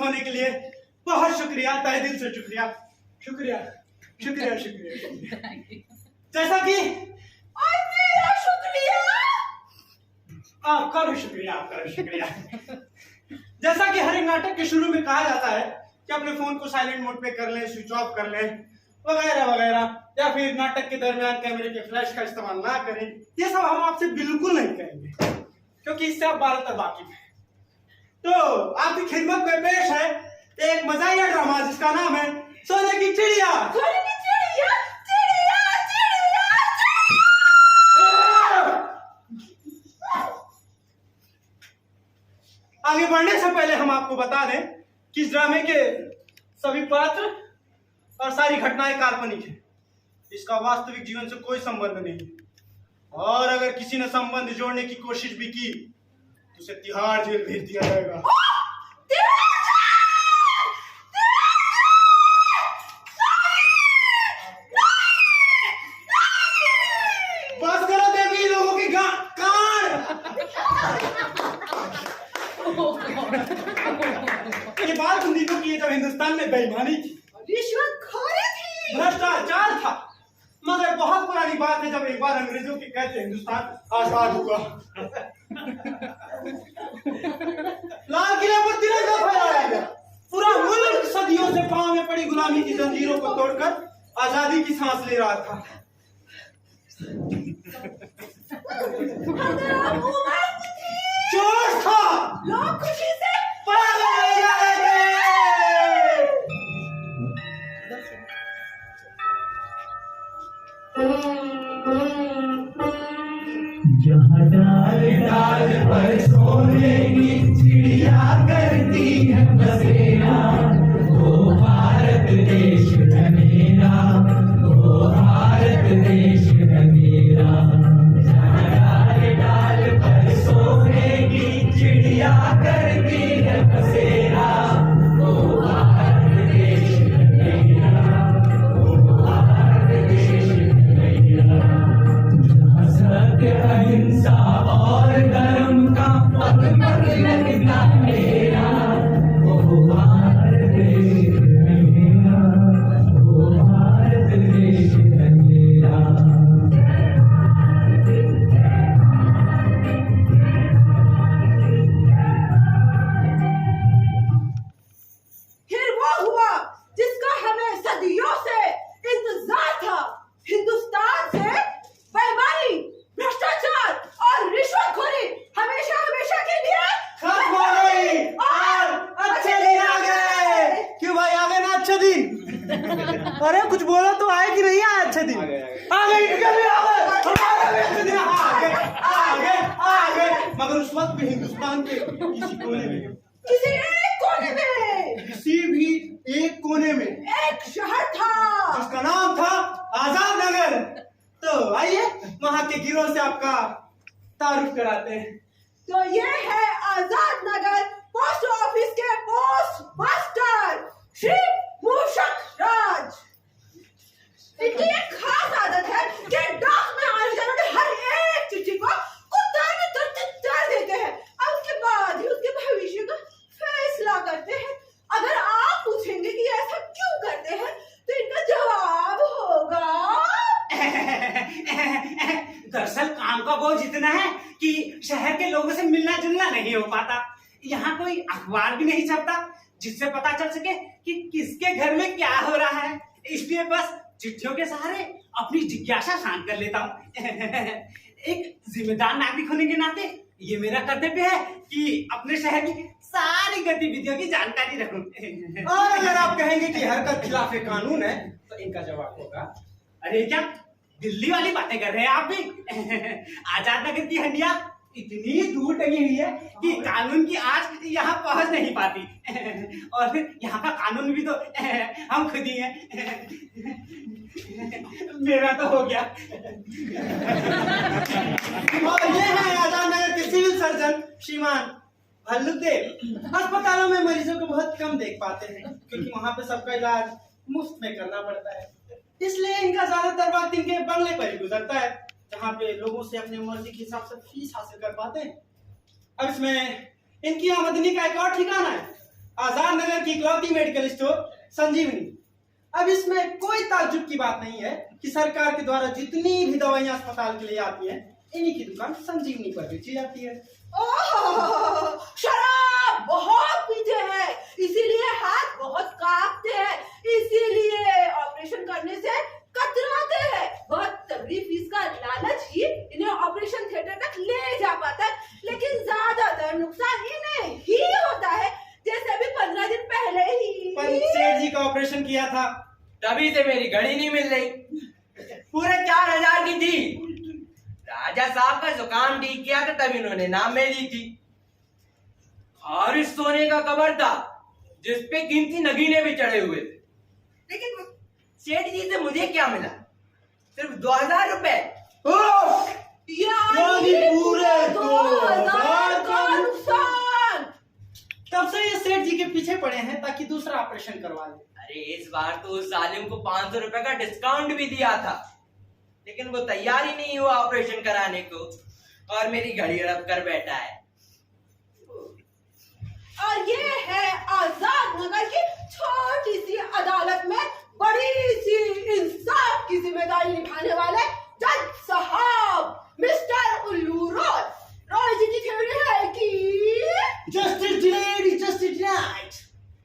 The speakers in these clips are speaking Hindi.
होने के लिए बहुत शुक्रिया, तहे दिल से शुक्रिया शुक्रिया शुक्रिया शुक्रिया। जैसा कि मेरा शुक्रिया, आपका भी शुक्रिया, आपका भी शुक्रिया। जैसा कि हर एक नाटक के शुरू में कहा जाता है कि अपने फोन को साइलेंट मोड पे कर लें, स्विच ऑफ कर लें वगैरह वगैरह, या फिर नाटक के दरमियान कैमरे के फ्लैश का इस्तेमाल ना करें। ये सब हम आपसे बिल्कुल नहीं करेंगे क्योंकि इससे आप बारह तक वाकिफ हैं। तो आपकी खिदमत में पेश है एक मजाहिया ड्रामा जिसका नाम है सोने की चिड़िया। सोने की चिड़िया, चिड़िया, चिड़िया, आगे बढ़ने से पहले हम आपको बता दें कि इस ड्रामे के सभी पात्र और सारी घटनाएं काल्पनिक हैं। इसका वास्तविक जीवन से कोई संबंध नहीं है, और अगर किसी ने संबंध जोड़ने की कोशिश भी की तो उसे तिहाड़ जेल भेज दिया जाएगा। बस करो देवी, लोगों की कान। ये बात उन दिनों की जब हिंदुस्तान में बेईमानी थी, रिश्वतखोरी थी, भ्रष्टाचार था। मगर बहुत पुरानी बात है जब एक बार अंग्रेजों के कैद से हिंदुस्तान आजाद हुआ। लाल किले पर तिरंगा फहराया गया। पूरा मुल्क सदियों से पांव में पड़ी गुलामी की जंजीरों को तोड़कर आजादी की सांस ले रहा था। जोश था, लोग खुशी से पागल हो जा रहे थे। जहाँ डाल डाल पर सोने की चिड़िया करती है बसेरा, वो भारत देश है मेरा, वो भारत देश है मेरा। जहाँ डाल डाल पर सोने की चिड़िया करती है बसेरा, वो भारत देश है मेरा, वो भारत देश है मेरा। जहाँ सत्य अहिंसा और धर्म का पथ पथ लगता मेरा, वो भारत देश है मेरा, वो भारत देश है मेरा। फिर वो हुआ जिसका हमें सदियों से इंतजार था। हिंदुस्तान से बेईमानी, भ्रष्टाचार और रिश्वतखोरी हमेशा हमेशा के लिए खत्म हो गई और अच्छे दिन आ गए। क्यों भाई, आ गए ना अच्छे दिन? अरे कुछ बोलो तो, आए कि नहीं आए अच्छे दिन? आ गए, इनके भी आ गए, हमारे भी अच्छे दिन आ गए, आ गए, आ गए। मगर उस वक्त भी हिंदुस्तान के किसी कोने में, किसी एक कोने में, किसी भी एक कोने में एक शहर था जिसका नाम था आजाद नगर। तो आइए वहां के गिरोह से आपका तारुफ कराते हैं। तो ये है आजाद नगर पोस्ट ऑफिस के पोस्ट मास्टर श्री मूषक राज। इनकी एक खास आदत है कि डाक में आने जाने वाली हर एक चिट्ठी को कुत्ते ने तर देते हैं और उसके बाद ही उसके भविष्य का फैसला करते हैं। अगर आप पूछेंगे कि ऐसा क्यों करते हैं तो इनका जवाब होगा दरअसल काम का बोझ इतना है कि शहर के लोगों से मिलना जुलना नहीं हो पाता। यहाँ कोई अखबार भी नहीं छपता जिससे पता चल सके कि किसके घर में क्या हो रहा है। इसलिए बस चिट्ठियों के सहारे अपनी जिज्ञासा शांत कर लेता हूँ। एक जिम्मेदार नागरिक होने के नाते ये मेरा कर्तव्य है कि अपने शहर की सारी गतिविधियों की जानकारी रखूं। और अगर आप कहेंगे कि हरकत खिलाफ कानून है तो इनका जवाब होगा, अरे क्या दिल्ली वाली बातें कर रहे हैं आप भी? आजाद नगर की हंडिया इतनी दूर टंगी हुई है कि कानून की आंच यहाँ पहुंच नहीं पाती। और फिर यहाँ का कानून भी तो हम खुद ही हैं। मेरा तो हो गया। और ये है आजाद नगर के सिविल सर्जन श्रीमान भल्लुकदेव। अस्पतालों में मरीजों को बहुत कम देख पाते हैं क्योंकि वहाँ पे सबका इलाज मुफ्त में करना पड़ता है, इसलिए इनका ज्यादातर वक्त इनके बंगले पर ही गुजरता है जहाँ पे लोगों से अपनी मर्जी के हिसाब से फीस हासिल कर पाते हैं। अब इसमें इनकी आमदनी का एक और ठिकाना है। आजाद नगर की इकलौती मेडिकल स्टोर संजीवनी। अब इसमें कोई ताज्जुब की बात नहीं है कि सरकार के द्वारा जितनी भी दवाइयां अस्पताल के लिए आती हैं, इन्हीं की दुकान संजीवनी पर बेची जाती है। ओह, शराब बहुत पीते हैं, इसीलिए हाथ बहुत कांपते हैं, इसीलिए ऑपरेशन करने से कतराते हैं। बहुत तगड़ी फीस का लालच ही इन्हें ऑपरेशन थिएटर तक ले जा पाता है, लेकिन ज्यादातर नुकसान इन्हें ही होता है। जैसे अभी 15 दिन पहले ही सेठ जी का ऑपरेशन किया था, तभी से मेरी घड़ी नहीं मिल रही। पूरे 4000 की थी। राजा साहब का जुकाम ठीक किया था, तभी उन्होंने नाम में ली थी। खारिज सोने का कबर था जिसपे कीमती नगीने भी चढ़े हुए थे, लेकिन सेठ जी से मुझे क्या मिला? सिर्फ 2000 रुपए। यानी पूरे 2000 का नुकसान। तब से ये सेठ जी के पीछे पड़े हैं ताकि दूसरा ऑपरेशन करवा ले। अरे इस बार तो उस जालिम को 500 रुपए का डिस्काउंट भी दिया था, लेकिन वो तैयार ही नहीं हुआ ऑपरेशन कराने को, और मेरी घड़ी रख कर बैठा है। और ये है आजाद नगर की छोटी सी अदालत में बड़ी सी इंसाफ की जिम्मेदारी निभाने वाले जज साहब मिस्टर उल्लू रॉय। रॉय जी की थ्योरी है कि justice delayed is justice denied,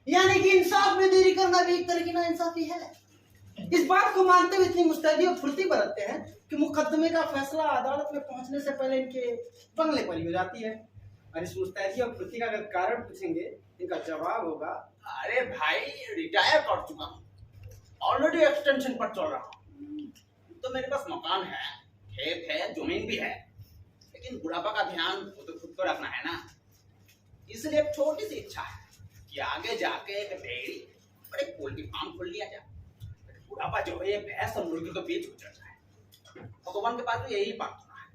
यानी कि इंसाफ में देरी करना भी एक तरह की नाइंसाफी है। इस बात को मानते हुए इतनी मुस्तैदी और फुर्ती बरतते हैं कि मुकदमे का फैसला अदालत में पहुंचने से पहले इनके बंगले पर ही हो जाती है। और इस मुस्तैदी और फुर्ती का अगर कारण पूछेंगे, इनका जवाब होगा, अरे भाई रिटायर कर चुका हूँ, ऑलरेडी एक्सटेंशन पर चल रहा हूँ, तो मेरे पास मकान है, खेत है, जमीन भी है, लेकिन बुढ़ापा का ध्यान वो तो खुद को रखना है ना। इसलिए एक छोटी सी इच्छा है कि आगे जाके एक डेयरी और एक पोल्ट्री फार्म खोल लिया जाए। बुढ़ापा जो है ये भैंस और मुर्गी के बीच गुजर जाए। भगवान के पास तो यही प्रार्थना है।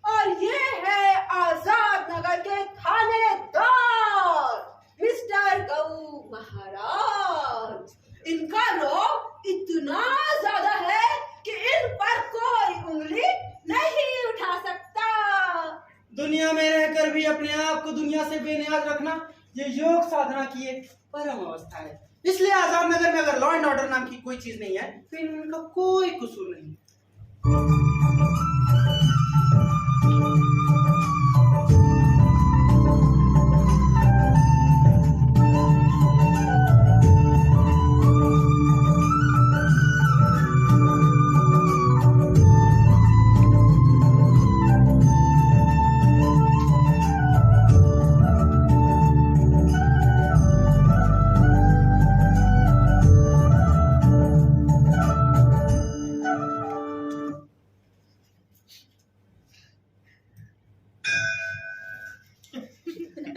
और ये है आजाद नगर के थानेदार मिस्टर गऊ महाराज। इनका रोब इतना ज्यादा है कि इन पर कोई उंगली नहीं उठा सकता। दुनिया में रहकर भी अपने आप को दुनिया से बेनियाज रखना ये योग साधना की एक परम अवस्था है। इसलिए आजाद नगर में अगर लॉ एंड ऑर्डर नाम की कोई चीज नहीं है, तो इनका कोई कसूर नहीं।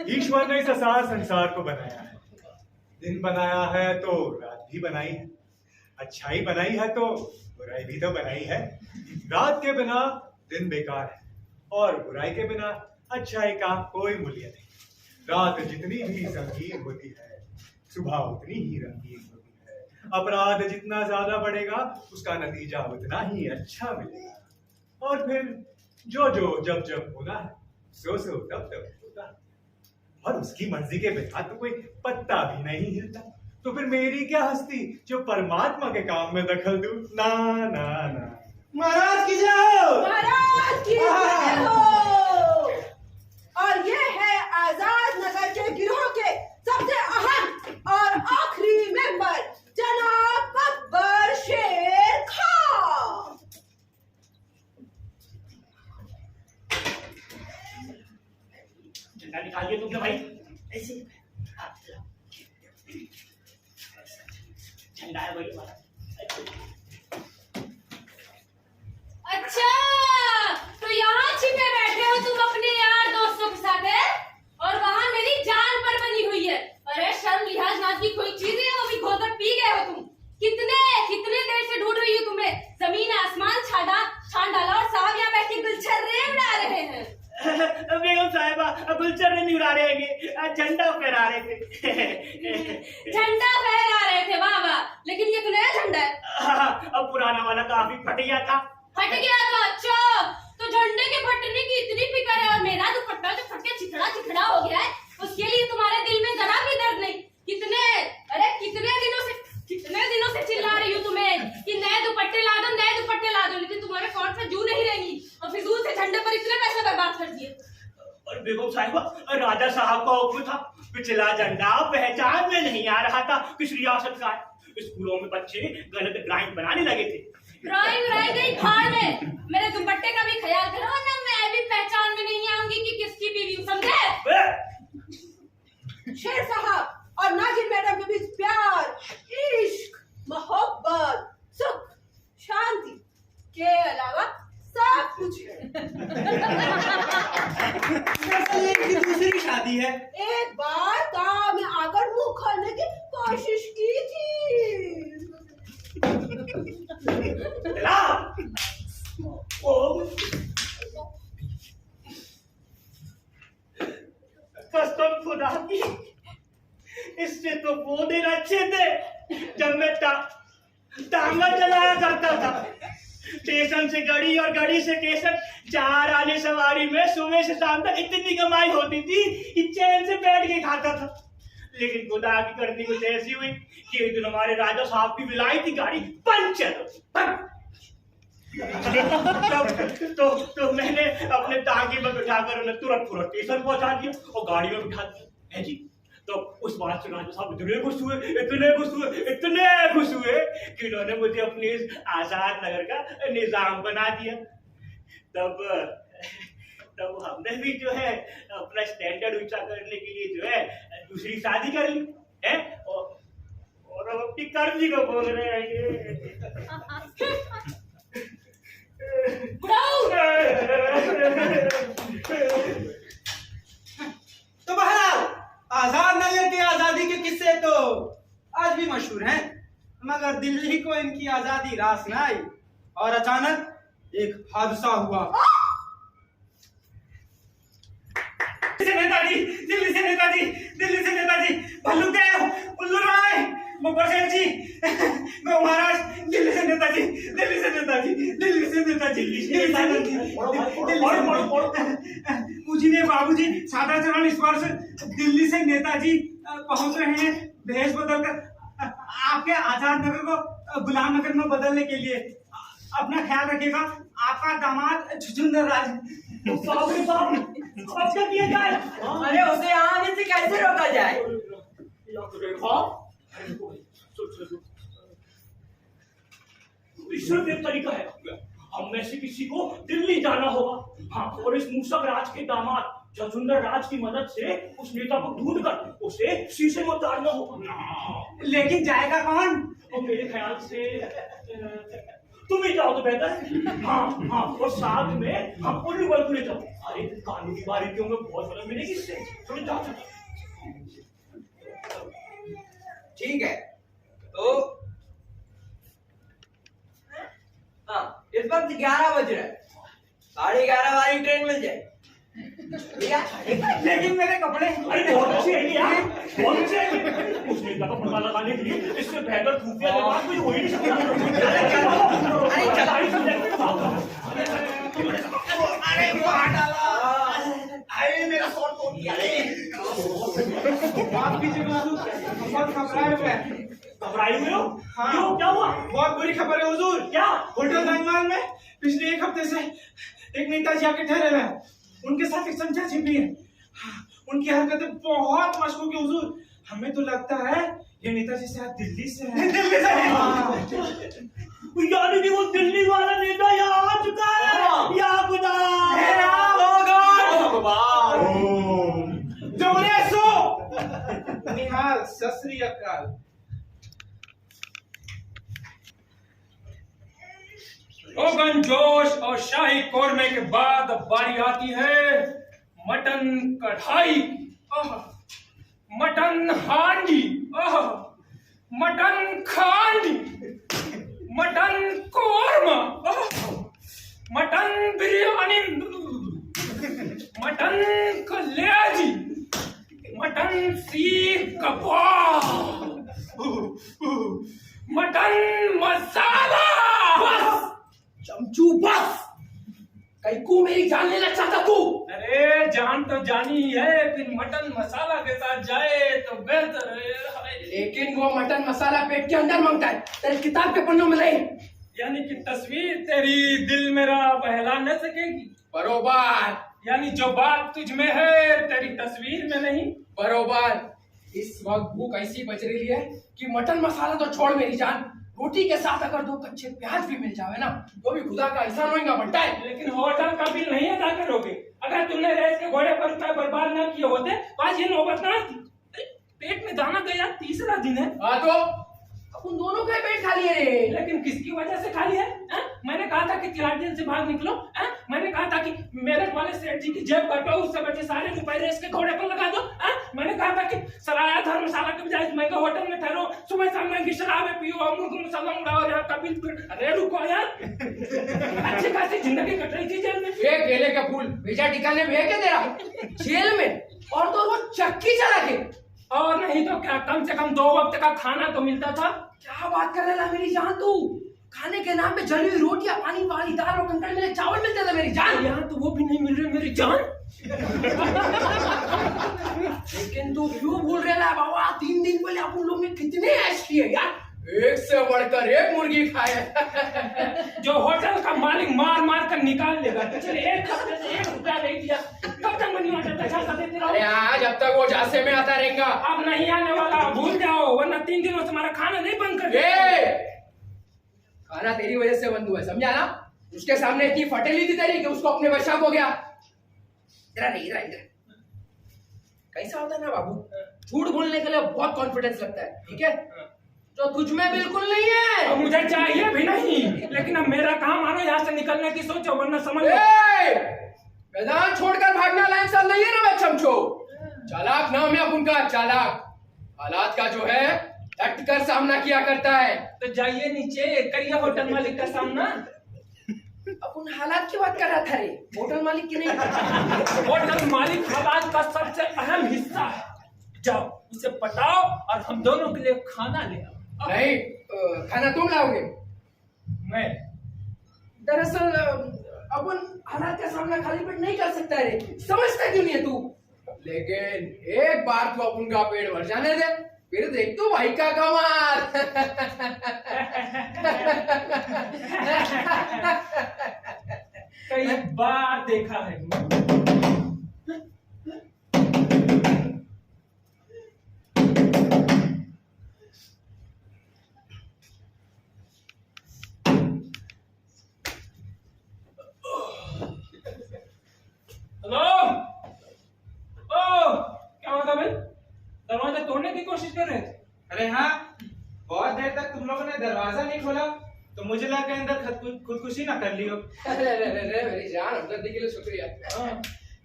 ईश्वर ने इस असार संसार को बनाया है, दिन बनाया है तो रात भी बनाई है, अच्छाई बनाई है तो बुराई भी तो बनाई है। रात के बिना दिन बेकार है और बुराई के बिना अच्छाई का कोई मूल्य नहीं। रात जितनी भी संगीन होती है, सुबह उतनी ही रंगीन होती है। अपराध जितना ज्यादा बढ़ेगा, उसका नतीजा उतना ही अच्छा मिलेगा। और फिर जो जो जब जब होना है, सो सो तब तब होता है। और उसकी मर्जी के बिना तो कोई पत्ता भी नहीं हिलता। तो फिर मेरी क्या हस्ती जो परमात्मा के काम में दखल दूं? ना ना ना। महाराज की जय। महाराज की जय हो। और ये है आजाद नगर के गिरोह के सबसे अहम और आखिरी मेंबर जनाब अकबर शेर खान। झंडा निकालिए तुमने भाई, ऐसे झंडा है भाई हमारा। अच्छा, तो यहाँ छिपे बैठे हो तुम अपने यार दोस्तों के साथ है, और वहाँ मेरी जान पर बनी हुई है। अरे शर्म लिहाज नाम की कोई चीज है, वो भी घोलकर पी गए हो तुम। कितने देर से ढूंढ रही हो तुम्हें, जमीन आसमान छान डाला और साहब यहाँ बैठ के गुलछर्रे उड़ा रहे हैं। बेगम साहिबा गुलछर्रे नहीं उड़ा रहे हैं, झंडा फहरा रहे थे। झंडा फहरा रहे थे, वाह वाह, लेकिन ये तो नया झंडा है। अब पुराना वाला काफी फट गया था। फट गया था? अच्छा, तो झंडे के फटने की इतनी फिक्र है, और मेरा दुपट्टा जो फट के चिथड़ा चिथड़ा हो गया है, उसके लिए तुम्हारे दिल में जरा भी दर्द नहीं। कितने दिनों से चिल्ला रही हूँ तुम्हें कि नए दुपट्टे ला दो, लेकिन तुम्हारे कॉर्ड पे जू नहीं रहेंगी और फिजूल से झंडे पर इतने पैसे बर्बाद कर दिए। और बेगम साहिबा, राजा साहब का हुक्म था, पिछला झंडा पहचान में नहीं आ रहा था किस रियासत का है। स्कूलों में बच्चे गलत ड्राइंग बनाने लगे थे। ड्राइंग रह गई भाड़ में, मेरे दुपट्टे का भी ख्याल करो ना, मैं भी पहचान में नहीं आऊंगी कि किसकी बीवी हूँ, समझे? शेर साहब और नागिन मैडम के बीच प्यार, इश्क, मोहब्बत, सुख, शांति के अलावा सब कुछ है। ये इनकी दूसरी शादी है। एक बार गांव में आकर मुंह खोलने की कोशिश की थी। कसम खुदा की, इससे तो वो दिन अच्छे थे जब मैं टांगा चलाया करता था। स्टेशन से गड़ी और गड़ी से स्टेशन, 4 आने सवारी में सुबह से शाम तक इतनी कमाई होती थी कि चैन से बैठ के खाता था। लेकिन खुदा की करनी कुछ ऐसी हुई कि एक दिन हमारे राजा साहब की बिलाई थी गाड़ी पंचर। तो मैंने अपने टांगे में बिठाकर उन्हें तुरंत स्टेशन पहुंचा दिया और गाड़ी में बिठा दिया है जी। तो उस बात से राजा साहब इतने खुश हुए कि उन्होंने मुझे अपने इस आजाद नगर का निजाम बना दिया। तब हमने भी जो है अपना स्टैंडर्ड ऊंचा करने के लिए जो है दूसरी शादी कर ली है और अब अपनी कर्जी को बोल रहे हैं। तो बहरहाल आजाद नगर के आजादी के किस्से तो आज भी मशहूर हैं, मगर दिल्ली को इनकी आजादी रास न आई और अचानक एक हादसा हुआ। दिल्ली से नेताजी भल्लूदेव, उल्लू राय, मुखर्जी जी, मैं महाराज, दिल्ली से नेताजी। पूजनीय बाबूजी, सादर चरण इस वर्ष दिल्ली से नेताजी पहुंच रहे हैं भेष बदलकर आपके आजाद नगर को गुलाम नगर में बदलने के लिए। अपना ख्याल रखिएगा, आपका दामाद झुंझुनर राज। किया जाए। अरे उसे आने से कैसे रोका जाए? ईश्वर देव तरीका है, हम में से किसी को दिल्ली जाना होगा। हाँ, और इस मूसक राज के दामाद झुंझुनर राज की मदद से उस नेता को ढूंढ कर उसे शीशे में उतारना होगा। लेकिन जाएगा कौन? और मेरे ख्याल से तुम ही जाओ तो बेहतर है। हाँ, और साथ में हम पूरी वर्ग ले जाओ। अरे कानूनी बारीकियों में बहुत मदद मिलेगी इससे। चलो जाओ। ठीक है, तो हाँ, इस वक्त 11 बज रहे हैं, 11:30 वाली ट्रेन मिल जाए। लेकिन मेरे कपड़े। अरे बहुत अच्छी है यार, बहुत अच्छी है। उस नेता को पता लगाने के लिए इससे बेहतर खुफिया जवाब कोई हो ही नहीं सकता। अरे मेरा शॉट तोड़ दिया। माफ कीजिए हुजूर, हम बहुत घबराए हुए हैं। घबराए हुए हो? हाँ। क्यों, क्या हुआ? बहुत बुरी खबर है हुजूर। क्या? होटल गंगवाल में पिछले 1 हफ्ते से एक नेताजी आके ठहरे हुए हैं। उनके साथ एक संचा छिपी है। हाँ, उनकी हरकतें बहुत मशकूक है हुजूर। हमें तो लगता है ये नेताजी शायद दिल्ली से है। दिल्ली से? हाँ। यानी कि वो दिल्ली वाला नेता यहाँ आ चुका है। या खुदा, हे राम, जोरे सो। निहाल, सत श्री अकाल। रोगन जोश और शाही कोरमे के बाद अब बारी आती है mutton kadai, mutton handi, mutton खांडी, mutton korma, mutton biryani, mutton kaleji, mutton seekh kebab, mutton मसाला। चमचू बस, कहीं को मेरी जान लेना चाहता तू? अरे अरे जान तो जानी ही है, फिर मटन मसाला के साथ जाए तो बेहतर है। लेकिन वो मटन मसाला पेट के अंदर मांगता है, तेरे किताब के पन्नों में नहीं। यानी कि तस्वीर तेरी दिल मेरा बहला न सकेगी। बरोबर। यानी जो बात तुझ में है तेरी तस्वीर में नहीं। बरोबर। इस वक्त भूख ऐसी बज रही है कि मटन मसाला तो छोड़ मेरी जान, रोटी के साथ अगर 2 कच्चे प्याज भी मिल जावे ना तो भी खुदा का एहसान होगा बनता है। लेकिन होटल का बिल नहीं अदा करोगे। अगर तुमने रेस के घोड़े पर रुपए बर्बाद न किए होते आज ये नौबत ना आती। पेट में दाना गया, तीसरा दिन है। हाँ तो अपन दोनों का पेट खाली है रे। लेकिन किसकी वजह से खाली है? मैंने कहा था कि तिराटियन से भाग निकलो। मैंने कहा था कि मेरठ वाले सेठ जी की जेब काटो, उससे बचे सारे रुपए रेस के घोड़े पर लगा दो। मैंने कहा था कि सराया धर्मशाला के बजाय महंगे होटल में ठहरो, सुबह शाम महंगी शराबें पियो, अमृत मसाला उड़ाओ, यहाँ का बिल फिर। अरे रुको यार, अच्छी खासी जिंदगी कट रही थी जेल में। ये केले का फूल भेजा ठिकाने में है क्या तेरा? जेल में, और तो वो चक्की चला के। और नहीं तो क्या, कम से कम 2 वक्त का खाना तो मिलता था। क्या बात कर रहा है मेरी जान तू? खाने के नाम पे जली हुई रोटियां, पानी वाली दाल और कंकड़ मिले चावल मिलते थे मेरी जान। यहाँ तो वो भी नहीं मिल रहे मेरी जान। लेकिन तू क्यों भूल रहा है बाबा? 3 दिन पहले अपन लोग ने कितने ऐश किए यार, एक से बढ़कर एक मुर्गी खाए। जो होटल का मालिक मार मार कर निकाल लेगा। चले 1 हफ्ते से 1 रुपया नहीं दिया, कब तक मनी ऑर्डर पैसा देते रहो? अरे हाँ, जब तक वो झांसे में आता रहेगा। अब नहीं आने वाला, भूल जाओ, वरना 3 दिनों से तुम्हारा खाना नहीं बंद कर ए! खाना तेरी वजह से बंद हुआ है, समझा ना? उसके सामने इतनी फटेली थी तेरी कि उसको अपने वशाक हो गया। इधर नहीं, इधर कैसा होता है ना बाबू, झूठ बोलने के लिए बहुत कॉन्फिडेंस लगता है, ठीक है? तो तुझ में बिल्कुल नहीं है। और मुझे चाहिए भी नहीं, लेकिन अब मेरा काम मानो यहाँ से निकलने की सोचो, वरना समझ लो। मैदान छोड़कर भागना लाइन साल नहीं है ना चमचो। चालाक नाम है अपन का, चालाक। हालात का जो है डट कर सामना किया करता है। तो जाइए नीचे, करिए होटल मालिक का सामना। अपन हालात की बात कर रहा था रे, होटल मालिक की नहीं। होटल मालिक हालात का सबसे अहम हिस्सा है। जाओ उसे पटाओ और हम दोनों के लिए खाना ले आओ। नहीं, खाना तुम लाओगे। मैं दरअसल अपन हालात का सामना खाली पेट नहीं कर सकता रे, समझता क्यों नहीं है तू? लेकिन एक बार तो अपन का पेट भर जाने दे, फिर देख तू भाई का कमाल। कई बार देखा है। हेलो, ओ क्या हुआ था भाई? दरवाजा तोड़ने की कोशिश कर रहे थे? अरे हाँ, बहुत देर तक तुम लोगों ने दरवाजा नहीं खोला तो मुझे लगा अंदर खुदकुशी ना कर लियो। अरे मेरी जान, हमदर्दी के लिए शुक्रिया।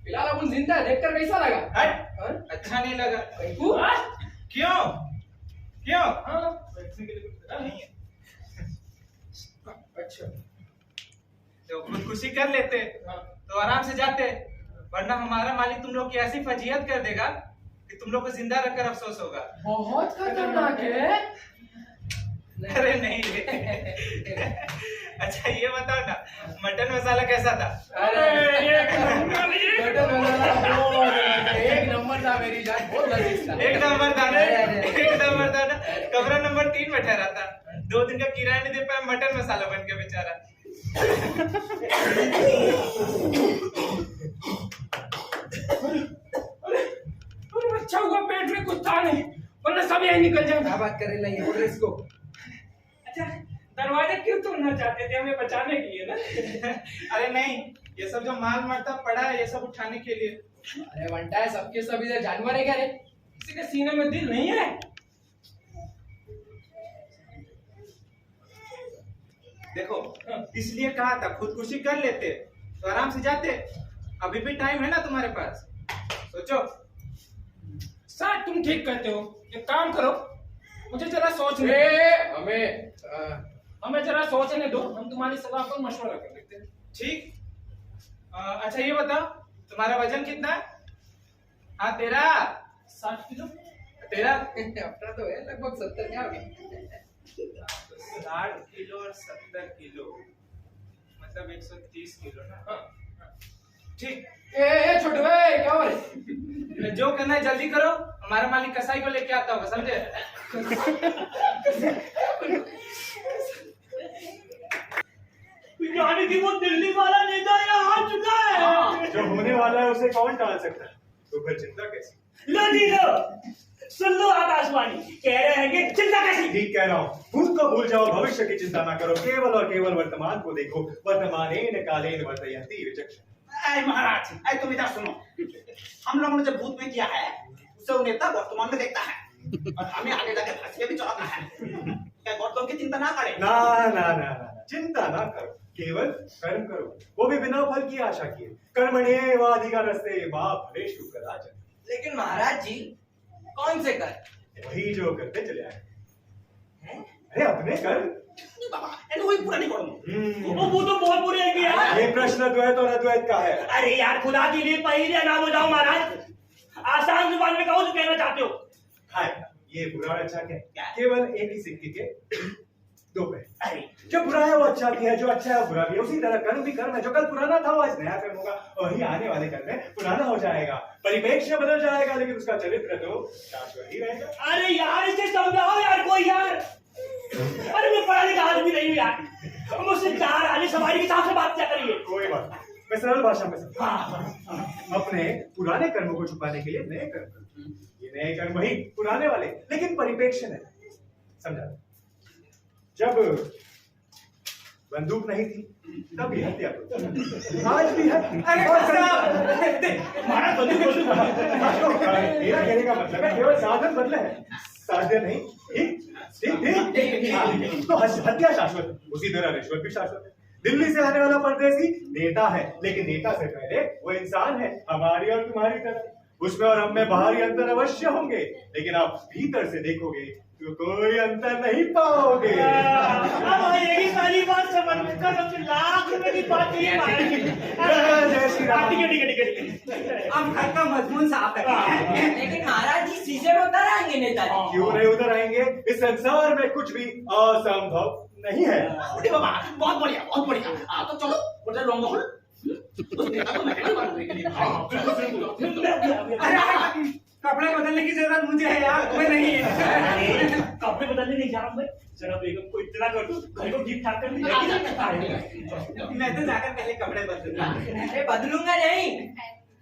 फिलहाल अपन जिंदा है, देखकर कैसा लगा? हट, अच्छा नहीं लगा। कैकू? क्यों? क्यों? बैठने के लिए कुछ जगह नहीं है। अच्छा, तो खुदकुशी कर लेते तो आराम से जाते, वरना हमारा मालिक तुम लोग की ऐसी फजीहत कर देगा कि तुम लोग को जिंदा रखकर अफसोस होगा। बहुत खतरनाक है। अरे नहीं अच्छा ये बताओ ना, मटन मसाला कैसा था? अरे एक नंबर था मेरी जान, बहुत लजीज था। एक नंबर था ना, एक नंबर था ना। कमरा नंबर 3 में ठहरा था, 2 दिन का किराया नहीं दे पाया, मटन मसाला बन के बेचारा। अच्छा हुआ पेट में कुछ था नहीं, वरना सब यही निकल जाए। क्या बात कर रहे नहीं बोल रहे इसको? अच्छा, दरवाजा क्यों तोड़ना चाहते थे? हमें बचाने के लिए ना? अरे नहीं, ये सब जो माल मरता पड़ा है ये सब उठाने के लिए। अरे बंटा है, सबके सब इधर जानवर है क्या रे? किसी के सीने में दिल नहीं है? देखो, इसलिए कहा था खुदकुशी कर लेते तो आराम से जाते। अभी भी टाइम है ना तुम्हारे पास, सोचो। साथ तुम ठीक कहते हो, एक काम करो, मुझे जरा सोचने हमें जरा सोचने दो, हम तुम्हारी सलाह पर मशवरा कर लेते हैं। ठीक। अच्छा ये बताओ, तुम्हारा वजन कितना है? हाँ तेरा 60 किलो। तेरा अपना तो है लगभग 70 क्या होगी? 60 किलो और 70 किलो मतलब 130 किलो ना। ठीक। ए छोटू, ए क्या हो रहा है? जो करना है जल्दी करो, हमारा मालिक कसाई को लेके आता होगा, समझे? यानी कि वो दिल्ली वाला नेता यहाँ आ चुका है। जो होने वाला है उसे कौन टाल सकता है? तो फिर चिंता कैसी? लो जी लो, सुन लो आकाशवाणी, कह रहे हैं कि चिंता कैसी? ठीक कह रहा हूँ। भूत को भूल जाओ, भविष्य की चिंता ना करो, केवल और केवल वर्तमान को देखो। वर्तमानेन कालेन वर्तयन्ति विचक्षण। ऐ महाराज, ऐ तुम इधर सुनो। हम लोगों ने जब भूत में किया है, उससे वो नेता वर्तमान में देखता है और हमें आगे जाके फंसिए भी चढ़ाना है। क्या गौतम की चिंता ना करें? ना ना ना ना, चिंता ना करो, केवल कर्म करो, वो भी बिना फल की आशा किए। कर्मण्येवाधिकारस्ते मा फलेषु कदाचन। लेकिन महाराज जी, कौन से कर? वही जो करते चले आए। अरे अपने कर। बाबा, ऐसे वही पूरा नहीं करूँगा। वो तो बहुत बुरे हैं यार। ये प्रश्न द्वैत और अद्वैत का है। अरे यार, खुदा के लिए पहेलियां ना बुझाओ महाराज, आसान जुबान में कहो जो कहना चाहते हो। हाय, ये बुरा और अच्छा क्या? केवल एक ही सिक्के के दो पहलू। जो बुरा है वो अच्छा भी है, जो अच्छा है वो बुरा भी है। उसी तरह कर्म भी कर्म है, जो कल पुराना था वो आज नया कर्म होगा, और वही आने वाले कर्म में पुराना हो जाएगा। परिप्रेक्ष्य बदल जाएगा, लेकिन उसका चरित्र तो शाश्वत ही रहेगा। अरे यार, इसे समझाओ यार कोई यार। अरे मैं पढ़ा लिखा आदमी नहीं हूँ यार, मुझसे चार आने सवारी के हिसाब से बात क्या करिए। कोई बात नहीं, मैं सरल भाषा में समझाऊं। अपने पुराने कर्मों को छुपाने के लिए नए कर्म करो। ये नए कर्म वही पुराने वाले, लेकिन परिप्रेक्ष्य है। समझा? जब बंदूक नहीं थी तब भी हत्या करो, आज भी है। अरे महाराज बंदूक मेरा कहने का मतलब है केवल साधन बदले हैं, साधन नहीं। ठीक ठीक ठीक। तो हत्या शाश्वत, उसी तरह रिश्वत भी शाश्वत है। दिल्ली से आने वाला परदेसी नेता है, लेकिन नेता से पहले वो इंसान है, हमारी और तुम्हारी तरह। उसमें और हम में बाहरी अंतर अवश्य होंगे, लेकिन आप भीतर से देखोगे तो कोई अंतर नहीं पाओगे। अब यही सारी बात समझ में कर, लाख रुपए की बात नहीं है। जय श्री राम। ठीक है। अब घर का मजमून साफ है। लेकिन महाराज जी शीशे में उतर आएंगे नेताजी। क्यों नहीं उतर आएंगे? इस संसार में कुछ भी असंभव नहीं है। अरे बाबा, बहुत बढ़िया, बहुत बढ़िया। तो चलो उधर लोग उस नेता को मैं नहीं मानने के लिए। अरे कपड़े बदलने की जरूरत मुझे है यार, तुम्हें नहीं है। कपड़े बदलने नहीं जा रहा मैं, जरा बेगम को इत्तला कर दूं, घर को ठीक ठाक कर दूं। मैं तो जाकर पहले कपड़े बदलूंगा। अरे बदलूंगा नहीं,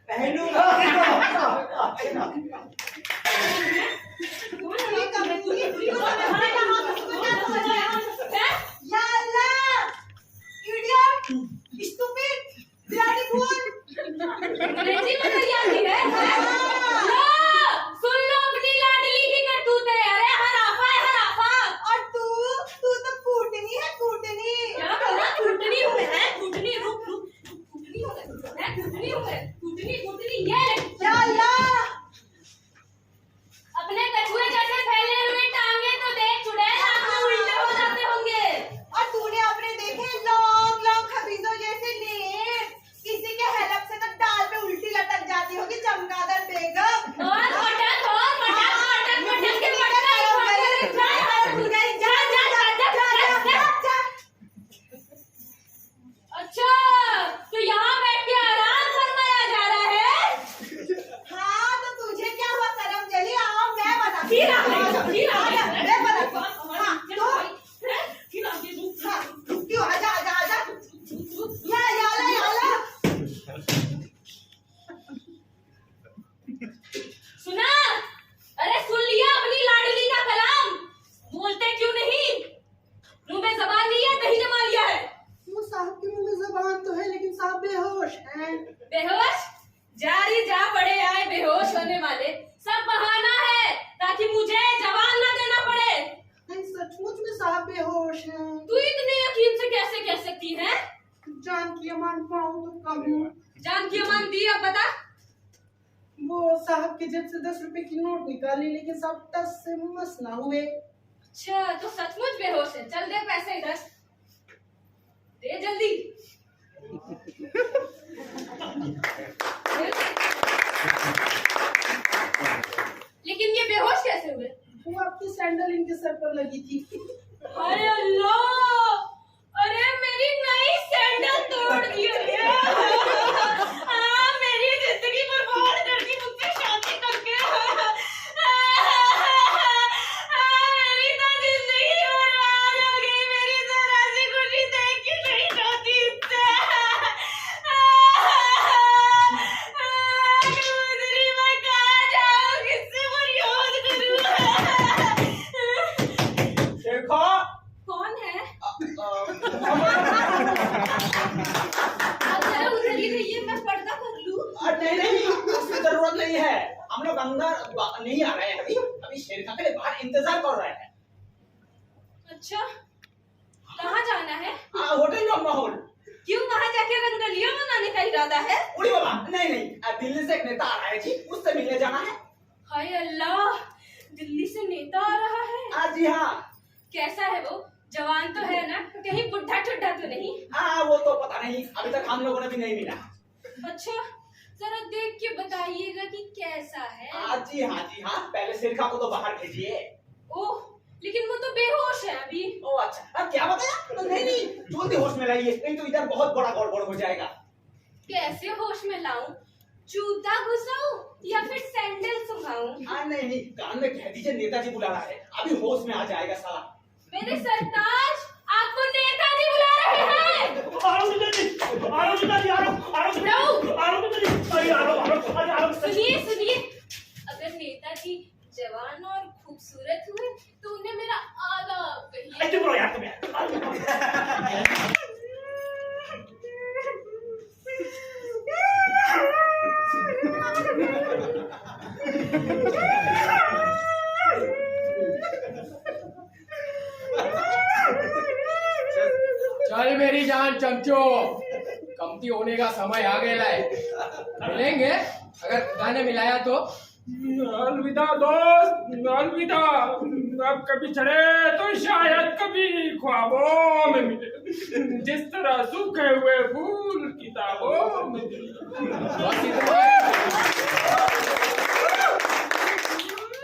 पहनूंगा। या अल्लाह, idiot, stupid, bloody fool। अंग्रेजी में नहीं आती है? लो, सुन लो अपनी लाडली की करतूतें। अरे हराफा है हराफा। और तू तो कूटनी है, कूटनी। क्या बोला? कूटनी हूँ मैं, कूटनी। रुक रुक, कूटनी हूँ मैं, कूटनी हूँ मैं, कूटनी ये ले। या अल्लाह, अपने कछुए जैसे फैले हुए टांगे तो देख, चुड़ैल हाथ में उल्टे हो जाते होंगे। और तूने अपने देखे लॉन्ग लॉन्ग खबीजों जैसे नेम, किसी के हेल्प से तो डाल पे उल्टी लटक जाती होगी चमगादड़ बेगम। और मटक के मटक अच्छा, तो यहाँ बैठ के आराम फरमाया जा रहा है। हाँ, तो तुझे क्या हुआ करम जली? आओ मैं बता। खीरा मैं बता। हाँ, तो क्यों? आजा आजा आजा। या अल्लाह। सुना? अरे सुन लिया अपनी लाडली का कलाम? बोलते क्यों नहीं? मुंह में जबान नहीं है, दही जमा लिया है। वो साहब के मुंह में जबान तो है, लेकिन साहब बेहोश हैं। बेहोश? जारी जा पड़े आए बेहोश होने वाले। सब बहाना है ताकि मुझे जवान ना देना पड़े। नहीं, सचमुच में साहब बेहोश हैं। तू इतने यकीन से कैसे कह सकती है? जान की अमान पाऊं तो कम हूँ। जान की अमान दी, अब बता। वो साहब के जेब से 10 रुपए की नोट निकाली, लेकिन साहब टस से मस ना हुए। अच्छा, तो सचमुच बेहोश है। चल दे पैसे इधर, दे जल्दी। लेकिन ये बेहोश कैसे हुए? वो आपकी सैंडल इनके सर पर लगी थी। अरे अल्लाह, अरे मेरी नई सैंडल तोड़ दी है। नहीं आ रहे हैं अभी अभी शेरखा के लिए बाहर इंतजार कर रहे हैं। अच्छा, कहाँ जाना है? होटल रंग माहौल। क्यों वहाँ जाके रंगोलियाँ बनाने का इरादा है? उड़ी बाबा नहीं दिल्ली से एक नेता आ रहा है जी, उससे मिलने जाना है। हाय अल्लाह, दिल्ली से नेता आ रहा है? जी हाँ। कैसा है वो? जवान तो है ना? कहीं बुढ़ा ठुड्ढा तो नहीं? वो तो पता नहीं, अभी तक हम लोगों ने भी नहीं मिला। अच्छा, जरा देख के बताइएगा कि कैसा है। जी हाँ, पहले शेरखा को तो बाहर भेजिए। ओह, लेकिन वो तो बेहोश है अभी। ओह अच्छा, अब क्या बताया? नहीं जल्दी होश में लाइए, नहीं तो इधर बहुत बड़ा गड़बड़ हो जाएगा। कैसे होश में लाऊं? जूता घुसाऊं या फिर सैंडल सुंघाऊं? नहीं कान में कह दीजिए नेताजी बुला रहा है, अभी होश में आ जाएगा साला। मेरे सरताज, आपको नेताजी बुला रहे हैं। सुनिए, अगर नेताजी जवान और खूबसूरत हुए तो उन्हें मेरा आदाब कहिए। चल मेरी जान चमचो, कमती होने का समय आ गया है। मिलेंगे अगर खुदा ने मिलाया तो। अलविदा दोस्त, अलविदा। अब कभी चढ़े तो शायद कभी ख्वाबों में मिले, जिस तरह सूखे हुए फूल किताबों में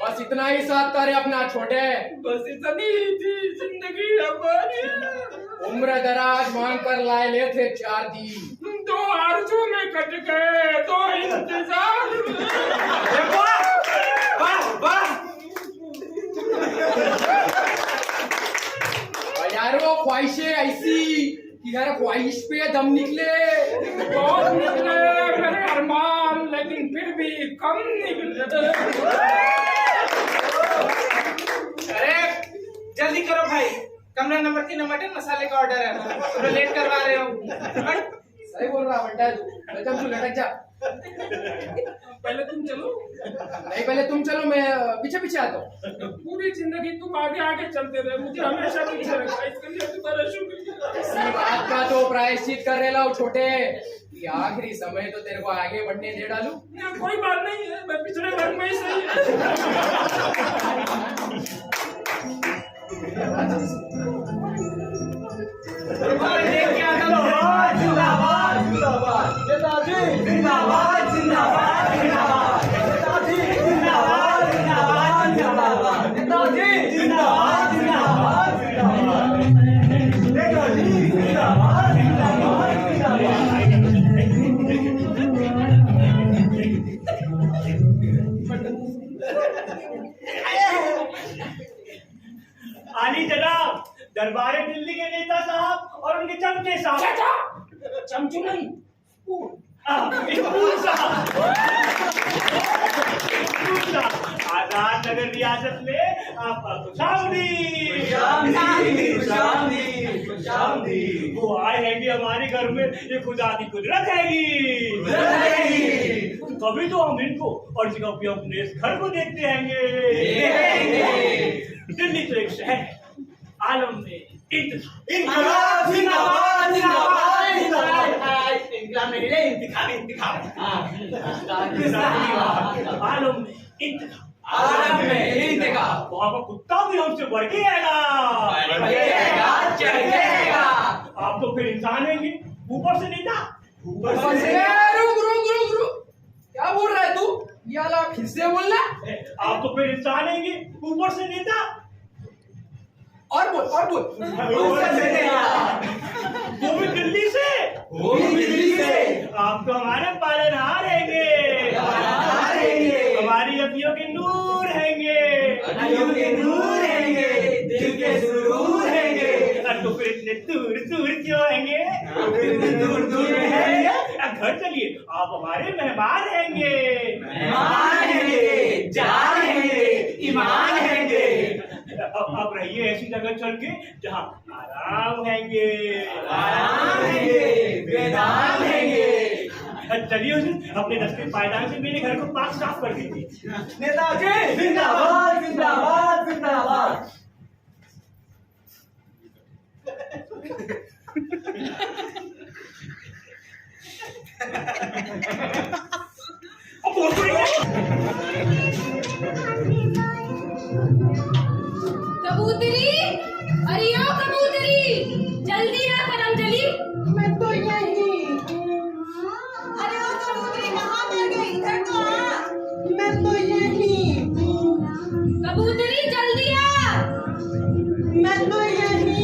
बस इतना ही साथ करे अपना छोटे। बस इतनी थी जिंदगी हमारी। उम्र दराज मांग कर लाए ले थे 4 दिन, 2 आरज़ू में कट गए 2 इंतजार में। यार वो ख्वाहिशें ऐसी कि हर ख्वाहिश पे दम निकले। बहुत निकले मेरे अरमान, लेकिन फिर भी कम निकले। अरे जल्दी करो भाई, कमरा नंबर 3 मटन मसाले का ऑर्डर है, थोड़ा लेट करवा रहे हो। सही बोल रहा बंटा तू, तू लटक जा। पहले तुम चलो। नहीं पहले तुम चलो, मैं पीछे पीछे आता हूँ। पूरी जिंदगी तुम आगे आगे चलते रहे, मुझे हमेशा पीछे रखा, इसके लिए तुम्हारा शुक्रिया। इसी बात का तो प्रायश्चित कर रहे लाओ छोटे, कि आखिरी समय तो तेरे को आगे बढ़ने दे डालू। कोई बात नहीं है, मैं पिछले वर्ग में ही सही आली जनाब, दरबार दिल्ली के नेता साहब और उनके चमचे साहब। चमचू नहीं, आजाद नगर रियासत में आपका खुशामदी। वो आए हैंगे हमारे घर में, ये खुदा की कुदरत हैगी। कभी तो हम इनको और जगह पे अपने इस घर को देखते हैंगे। दिल्ली तो एक शहर है, आलम में इंतखाब नहीं रे, इंतखाब। आलम में इंतखाब। वहाँ का कुत्ता भी हमसे बढ़ के आएगा। आप तो फिर इंसान हैंगे, ऊपर से नेता। रुक, क्या बोल रहा है तू? ये वाला फिर से बोलना। आप तो फिर इंसान हैंगे, ऊपर से नेता। और बोल वो भी दिल्ली से। आप तो हमारे पालनहार हैंगे, हमारी अभियों के नूर हैंगे, दिल के सुरूर हैंगे। तो फिर इतने दूर क्यों हैंगे? घर चलिए, आप हमारे मेहमान हैंगे, जान हैंगे, ईमान हैंगे। अब रहिए ऐसी जगह चल के जहाँ आराम हैंगे, बेदाम हैंगे। चलिए उसे अपने दस्ते पायदान से मेरे घर को पाक साफ कर दीजिए। नेताजी जिंदाबाद जिंदाबाद जिंदाबाद। कबूतरी, अरे ओ कबूतरी, जल्दी आ कदम चली। मैं तो यही अरे वो कबूतरी कहाँ मर गई, इधर तो आ। मैं तो यही कबूतरी जल्दी आ। मैं तो यही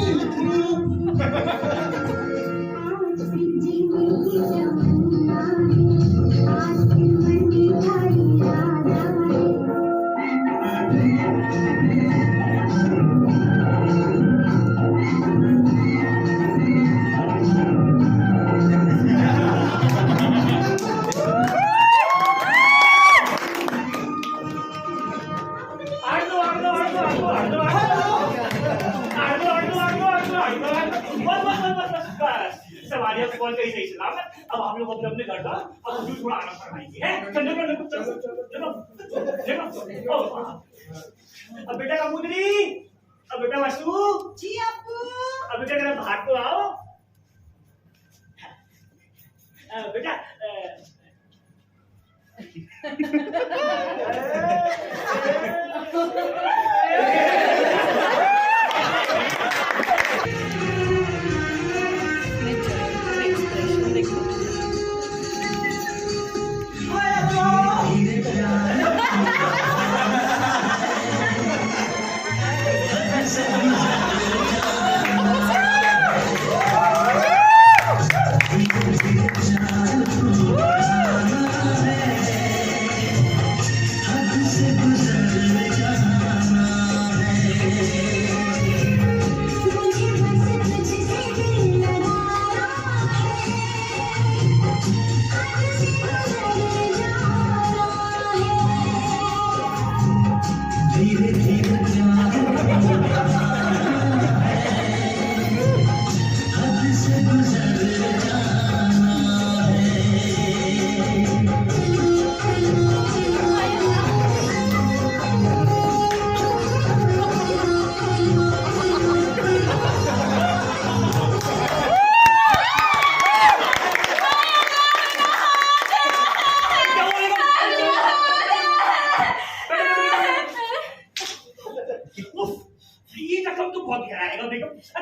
सवारियां तो कौन सही सलामत। अब हम लोग अपने अपने घर का अब मुझे थोड़ा आराम फरमाएंगे हैं। चलो अब बेटा कबूतरी, अब बेटा वसु, जी अब्बू। अब बेटा जरा बाहर को आओ। बेटा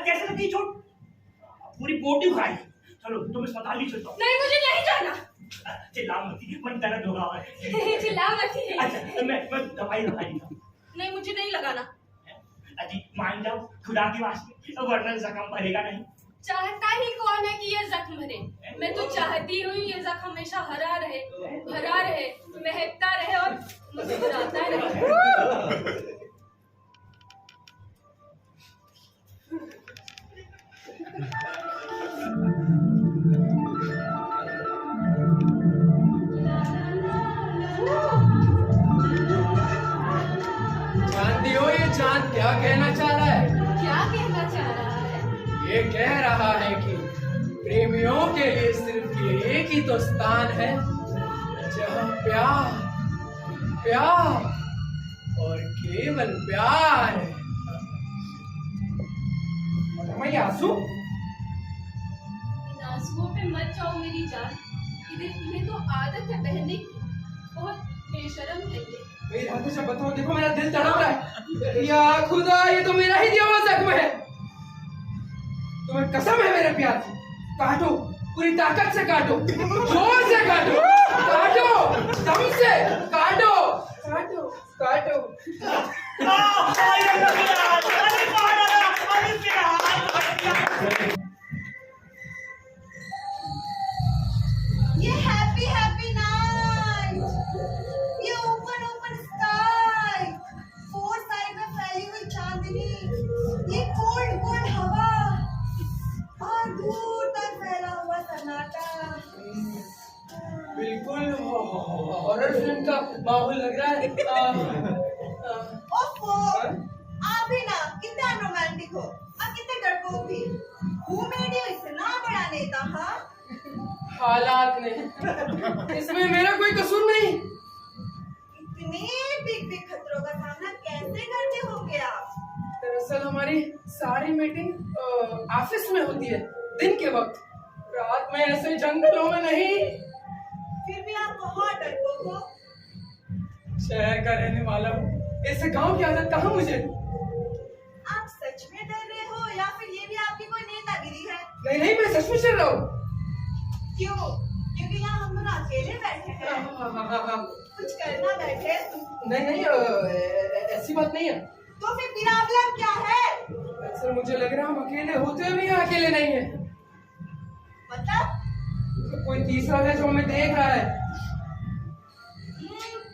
कैसे लगी चोट? पूरी बोटी उखाड़ी। चलो तुम अस्पताल ही चलता हूँ। नहीं मुझे नहीं जाना। चिल्लाओ मत, मन दर्द होगा। चिल्लाओ मत। अच्छा मैं दवाई लगा देता हूँ। नहीं मुझे नहीं लगाना। अजी मान जाओ खुदा के वास्ते, वरना जख्म भरेगा नहीं। चाहता ही कौन है कि ये जख्म भरे? मैं तो चाहती हूँ ये जख्म हमेशा हरा रहे, भरा रहे, महकता रहे और मुस्कुराता रहे। जानती हो ये चांद क्या कहना चाह रहा है? क्या कहना चाह रहा है? ये कह रहा है कि प्रेमियों के लिए सिर्फ ये एक ही तो स्थान है जहाँ प्यार, प्यार और केवल प्यार है। मैं आंसू इन आंसुओं पे मत जाओ मेरी जान। इन्हें तो आदत है बहने की। बहुत बेशर्म है ये। मेरे हाथों से बताओ, देखो मेरा दिल तड़प रहा है। या खुदा, ये तो मेरा ही दिया हुआ जख्म है। तुम्हें कसम है मेरे प्यार की, काटो, पूरी ताकत से काटो, जोर से काटो, काटो, दम से काटो, काटो, काटो। ये हैप्पी हैप्पी नाइट, ये open open sky, four side में फैली हुई चांदनी, ये कोल्ड कोल्ड हवा और दूर तक फैला हुआ सन्नाटा। बिल्कुल हॉरर फिल्म का माहौल लग रहा है। ओफो, आप भी ना कितना रोमांटिक हो और कितने डरपोक भी। Who made you इतना बड़ा नेता? हाँ हालात ने, इसमें मेरा कोई कसूर नहीं। इतने बिग बिग खतरों का सामना कैसे करते होंगे आप? दरअसल हमारी सारी मीटिंग ऑफिस में होती है दिन के वक्त, रात में ऐसे जंगलों में नहीं। फिर भी आप बहुत डरपोक हो। शहर का रहने वाला हूँ, ऐसे गांव की आदत कहाँ मुझे। आप सच में डर रहे हो या फिर ये भी आपकी कोई नेतागिरी है? नहीं नहीं, मैं सच में डर रहा हूँ। क्यों? क्योंकि यहाँ हम लोग अकेले बैठे हैं। हाँ। कुछ करना बैठे। नहीं नहीं, ऐसी बात नहीं है। तो फिर प्रॉब्लम क्या है? अक्सर मुझे लग रहा है हम अकेले होते हुए भी यहाँ अकेले नहीं है। मतलब? तो कोई तीसरा है जो हमें देख रहा है।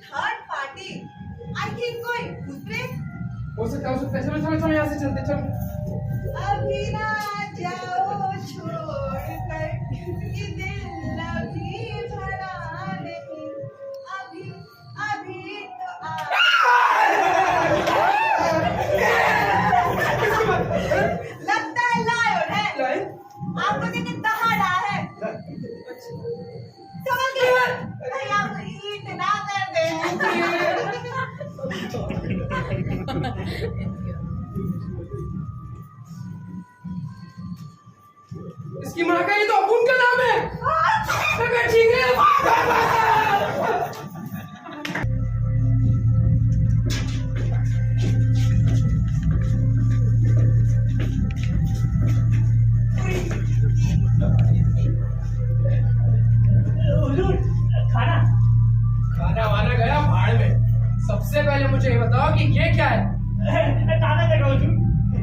Third party. आई थिंक कोई दूसरे। हो सकता है। चलो यहाँ से चलते, चलो। अभी ना जाओ छोड़कर, ये दिल अभी भरा नहीं, अभी तो लगता है लायन है। आपको देखे दहाड़ा है। समझ गए? कहीं आपको ईट ना कर दे। इसकी माँ का ये तो अपुन का नाम है। ठीक है। खाना वाना गया भाड़ में। सबसे पहले मुझे ये बताओ कि ये क्या है?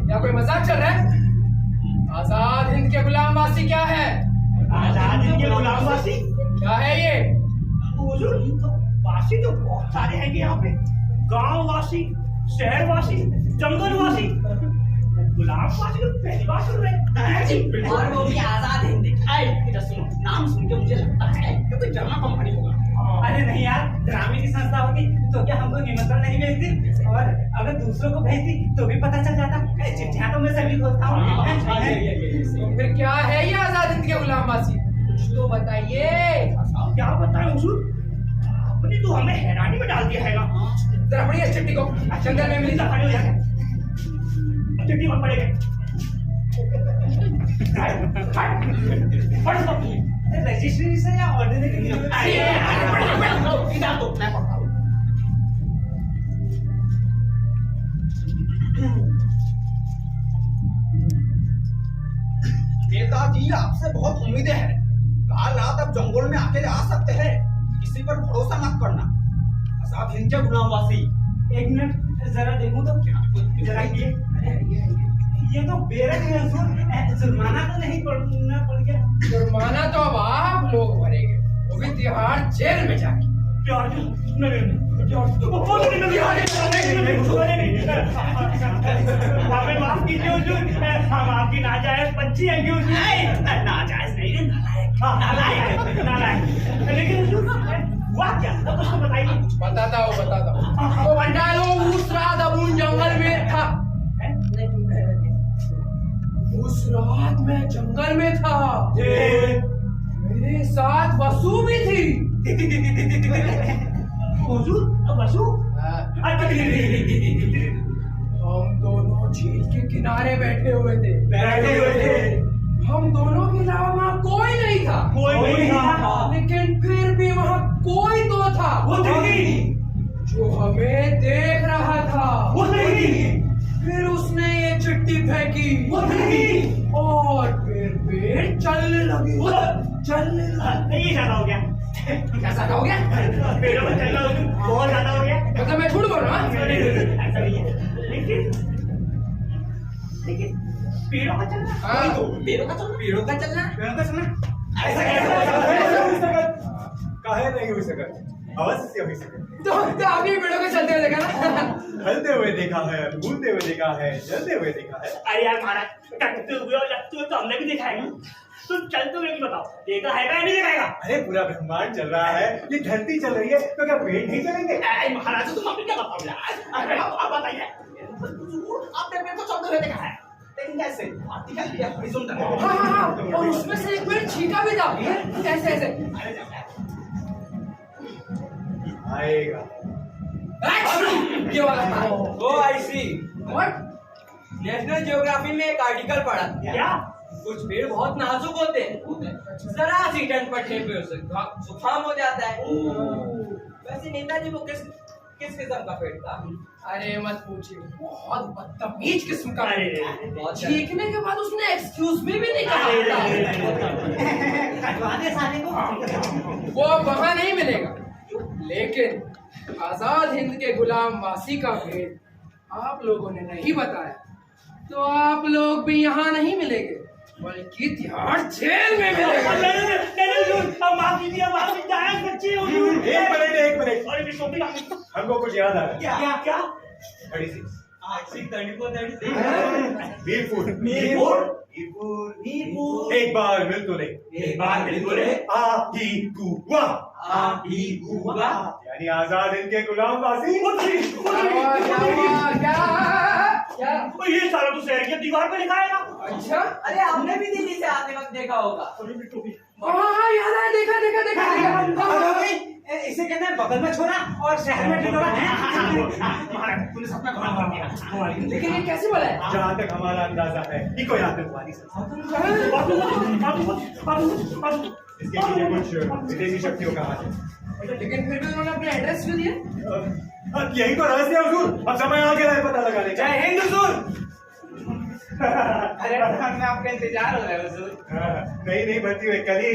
या कोई मजाक चल रहा है? आजाद हिंद के गुलामवासी क्या है? आजाद हिंद के गुलामवासी क्या है ये? वासी तो बहुत सारे हैं यहाँ पे। गांव वासी, शहर वासी, जंगल वासी, गुलामवासी तो पहली बार सुन रहे हैं। और वो भी आजाद हिंद। इधर सुनो, नाम सुन के मुझे लगता है कि कोई ड्रामा कंपनी होगा। अरे नहीं यार, ड्रामे की संस्था होगी तो क्या हमको निमंत्रण नहीं भेजती? और अगर दूसरों को भेजती तो भी पता चल जाता। चिट्ठियां तो मैं सभी खोलता हूँ। तो फिर क्या है ये आजाद हिंद के गुलामवासी? कुछ तो बताइए। क्या बताएं हुजूर, आपने तो हमें हैरानी में डाल दिया है ना। जरा बढ़िया चिट्ठी को जंगल में मिली था। चिट्ठी में पड़ेगा। रजिस्ट्रेशन या ऑर्डिनरी? मैं पढ़ता हूँ। नेताजी, आपसे बहुत उम्मीदें हैं। काल रात अब जंगल में अकेले आ सकते हैं, किसी पर भरोसा मत करना। आजाद हिंद के गुलामवासी। एक मिनट जरा देखूं तो। जरा ये तो बेरक है हुजूर। जुर्माना तो नहीं पड़ना पड़ गया? जुर्माना तो अब आप लोग भरेंगे, वो भी तिहाड़ जेल में जाके। हमें माफ कीजिए हुजूर, हम आपकी नाजायज बच्ची हैं। क्यों नाजायज नहीं, नालायक। लेकिन हुजूर हुआ क्या? कुछ तो बताइए। बताता हूँ। तो बंडालो उस रात अबून जंगल में था। उस रात मैं जंगल में था। मेरे साथ वसु भी थी। हुजूर वसु? हम दोनों झील के किनारे बैठे हुए थे। हम दोनों के अलावा वहाँ कोई नहीं था। लेकिन फिर भी वहाँ कोई तो था जो हमें देख रहा था। फिर उसने ये चिट्ठी फेंकी और फिर पेड़ चलने लगे। ये ज्यादा हो गया। क्या ज्यादा हो गया? पेड़ों में चलना बहुत ज्यादा हो गया। मतलब मैं झूठ बोल रहा हूँ? ऐसा नहीं है। लेकिन पेड़ों का चलना। पेड़ों का चलना ऐसा काहे नहीं हो सकता? अवश्य हो सकता। तो आपने पेड़ों को चलते हुए देखा ना? हलते हुए देखा है, फूलते हुए देखा है, जलते हुए देखा है। अरे यार महाराज, कटते हुए और लगते हुए तो हमने भी देखा है। तुम चलते हुए भी बताओ, देखा है या नहीं देखा है? अरे पूरा ब्रह्मांड चल रहा है, ये धरती चल रही है, तो क्या पेड़ नहीं चलेंगे? महाराज, तुम अभी क्या बताओ यार? आप बताइए। आपने मेरे को चलते हुए देखा है, लेकिन लेकिन कैसे? आर्टिकल लिया प्रिज्म था। हाँ हाँ हाँ, और उसमें से एक मिनट छीका भी था। कैसे ऐसे? आएगा। ये वाला था। ओ आई सी, What? नेशनल ज्योग्राफी में एक आर्टिकल पढ़ा। क्या? कुछ पेड़ बहुत नाजुक होते हैं, जरा सी ठंड पड़ने पे उसे जुकाम हो जाता है। वैसे नेताजी वो किस किस्म का पेड़ था? अरे मत पूछिए, बहुत बदतमीज किस्म का अरे, बहुत चीखने के बाद उसने एक्सक्यूज मी भी नहीं कहा। कटवा दे साले को। वो अब वहां नहीं मिलेगा, लेकिन आजाद हिंद के गुलाम वासी का भेद आप लोगों ने नहीं बताया, तो आप लोग भी यहाँ नहीं मिलेंगे, बल्कि तिहाड़ जेल में मिलेंगे। माफ कीजिए, माफ कीजिए, आयत बच्ची हो। एक मिनट। हमको कुछ याद आ रहा है। क्या? 36 मीरपुर। एक बार मिल तो ले। आ ही गुआ। यानी आजाद हिंद के गुलाम वासी। क्या? ये सारा तो शहर की दीवार पे लिखा है ना। अच्छा, अरे आपने भी दिल्ली से आते वक्त देखा होगा। हाँ याद है, देखा। इसे कहते हैं बगल में छोरा और शहर में ढिंढोरा है। पुलिस अपना काम कर दिया। लेकिन ये कैसे बोला है? जहाँ तक हमारा अंदाजा है, ये कोई आतंकवादी इसके पीछे कुछ विदेशी शक्तियों का हाथ है। लेकिन फिर भी उन्होंने अपना एड्रेस क्यों दिया? यही तो रहस्य है हुजूर। अब समय आ गया है पता लगाने का। जय हिंद हुजूर। अरे मैं आपका इंतजार हो रहा है हुजूर। नहीं भर्ती हुए, कल ही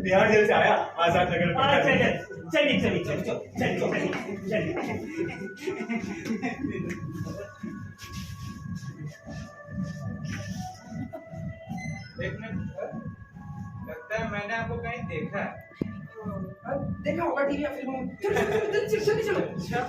तिहाड़ जेल से आया आजाद नगर में। चलिए। लगता है मैंने आपको कहीं देखा है। देखा होगा टीवी या फिल्मों में। चलो।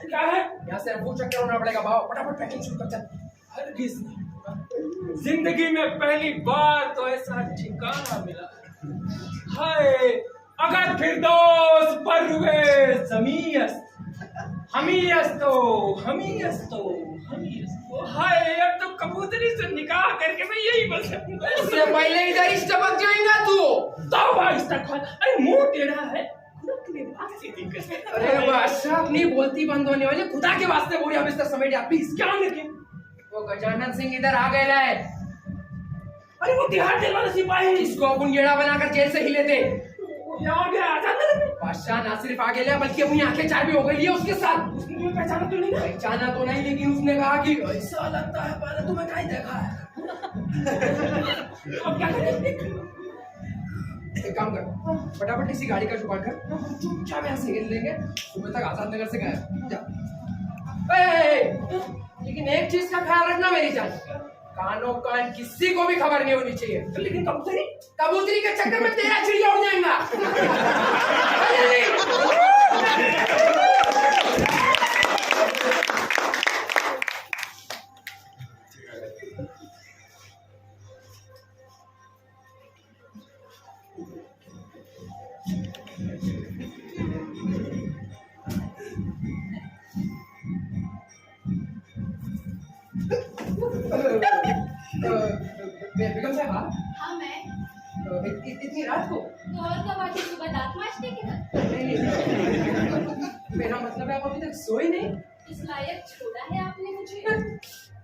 क्या है? यहाँ से वो चक्कर होना पड़ेगा। भाव फटाफट पैकिंग शुरू कर। चल। जिंदगी में पहली बार तो ऐसा ठिकाना मिला। हाय अगर फिरदौस परवेज जमीयस हमीयस्तो हाय, अब तो कबूतरी से निकाह करके मैं यही बस उससे पहले इधर ही चमक जाएगा तू। तौबा इस्तगफार। अरे मुंह टेढ़ा है। अरे बादशाह, अपनी बोलती बंद होने वाली, खुदा के वास्ते बोलिए अब इस तरह समेट प्लीज। क्या लेकिन? वो गजानन सिंह इधर आ गया है। अरे वो तिहाड़ जेल वाला सिपाही। इसको अपन गेड़ा बनाकर जेल से ही लेते। यहाँ गया आजाद नगर में। बादशाह ना सिर्फ आ गया बल्कि अपनी आंखें चार भी हो गई है उसके साथ। उसने पहचाना तो नहीं ना? पहचाना तो नहीं, लेकिन उसने कहा कि ऐसा लगता है पहले तुम्हें कहीं देखा है। अब क्या करें? एक काम कर, फटाफट किसी गाड़ी का जुगाड़ कर, चुपचाप यहाँ से हिल लेंगे, सुबह तक आजाद नगर से गायब। जा। लेकिन एक चीज का ख्याल रखना मेरी जान, कानों कान किसी को भी खबर नहीं होनी चाहिए। लेकिन कबूतरी के चक्कर में तेरा चिड़िया उड़ जाएगा। बेगम साहब, हाँ मैं इतनी रात को? तो और कब आके सुबह दांत मांजने के बाद? नहीं, मेरा मतलब है आप अभी तक सोई नहीं? इस लायक छोड़ा है आपने मुझे।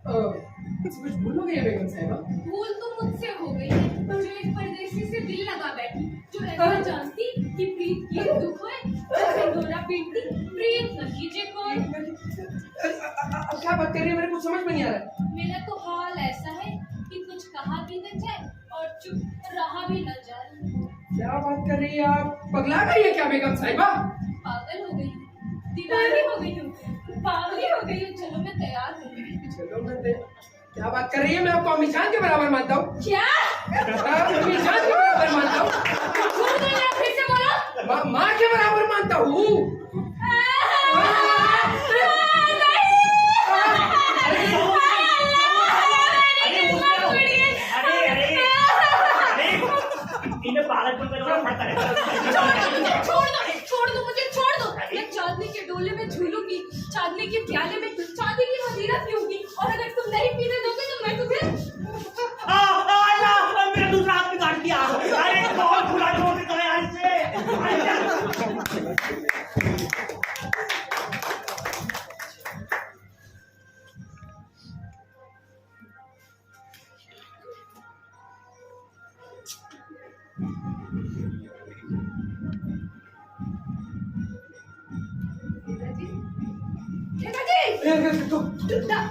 कुछ भूलोगे ये बेगम साहिबा? भूल तो मुझसे हो गई है, जो एक परदेसी से दिल लगा बैठी, जो ऐसा जानती कि प्रीत की दुख होए, जैसे डोरा पीटती, प्रीत न कीजे कोई। अब क्या बात कर रही है, मेरे कुछ समझ में नहीं आ रहा है। मेरा तो हाल ऐसा है कि कुछ कहा भी न जाए और चुप रहा भी न जाए। क्या बात कर रही है आप? पगला गई है क्या बेगम साहिबा? पागल हो गई हूँ, दीवानी हो गई हूँ, पागली हो गई हूँ। चलो मैं तैयार हूँ। चलो मैं क्या बात कर रही है? मैं आपको अम्मी जान के बराबर मानता हूँ। क्या? अम्मी जान के बराबर मानता हूँ। फिर से बोलो। माँ के बराबर मानता हूँ। छोड़ दो मुझे, छोड़ दो। मैं चांदनी के डोले में झूलूंगी, चांदनी के प्याले में चांदी की मदिरा पीऊंगी, और अगर तुम नहीं पीने दोगे तो मैं तुम्हें मेरा दूसरा हाथ बिगाड़ दिया। अरे बहुत खुला छोड़ देता है यहाँ से।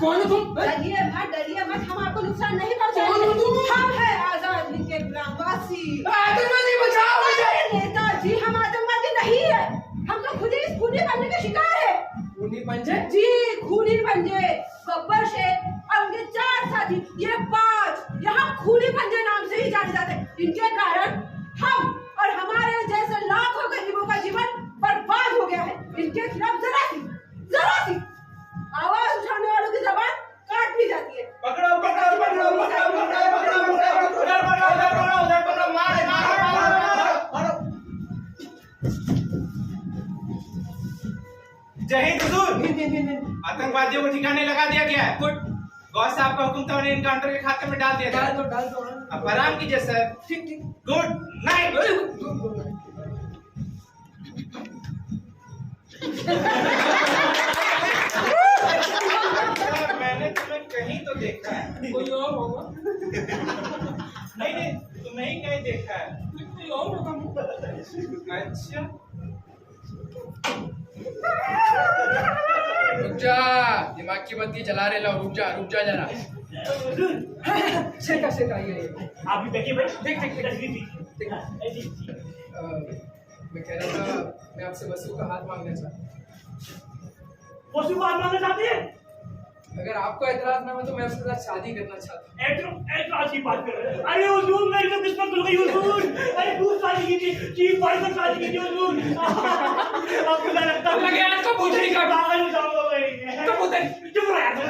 कौन हो तुम? डरिए मत, हम आपको नुकसान नहीं कौन हो पहुंचाएंगे। तुम? हम है आजाद हिंद के ग्रामवासी। आतंकवादी बचाओ मुझे। अरे नेताजी, हम आतंकवादी नहीं है, हम तो खुद ही इस खूनी बनने के शिकार है। खूनी पंजे? जी, खूनी पंजे। गब्बर शेख और उनके 4 साथी, ये 5 यहाँ खूनी पंजे नाम से ही जाने जाते हैं। इनके कारण हम और हमारे जैसे लाखों गरीबों का जीवन बर्बाद हो गया है। इनके खिलाफ जरा सी आवाज उठाने वालों की जबान काट दी जाती है। पकड़ो पकड़ो पकड़ो पकड़ो पकड़ो पकड़ो मारो मारो। जय हिंद हुजूर। आतंकवादियों को ठिकाने लगा दिया गया है। गुड। गौस साहब का हुक्म था, उन्हें इनकाउंटर के खाते में डाल दिया डाल गया। दो। अब आराम कीजिए सर। ठीक ठीक। Good night. मैंने तुम्हें कहीं तो देखा है। कोई और होगा? नहीं, तुम्हें ही कहीं देखा है। कोई और होगा? अच्छा, रुक जा, दिमाग की बत्ती जला रहे लो। रुक जा जरा। शेखा ये आप भी देखिए भाई। देख। मैं कह रहा था, मैं आपसे वसू का हाथ मांगना चाहता हूँ। वसू को हाथ मांगना चाहते हैं? अगर आपको एतराज ना हो तो मैं उसके साथ शादी करना चाहता हूँ। ऐतराज की बात कर रहे हैं? अरे हुजूर, मेरी तो किस्मत खुल गई हुजूर। अरे दूर शादी कीजिए, चीफ भाई से शादी कीजिए हुजूर। आपको क्या लगता है? लगे आपको पूछने का पागल हो जाऊंगा मैं। तो पुत्र चुप रहो।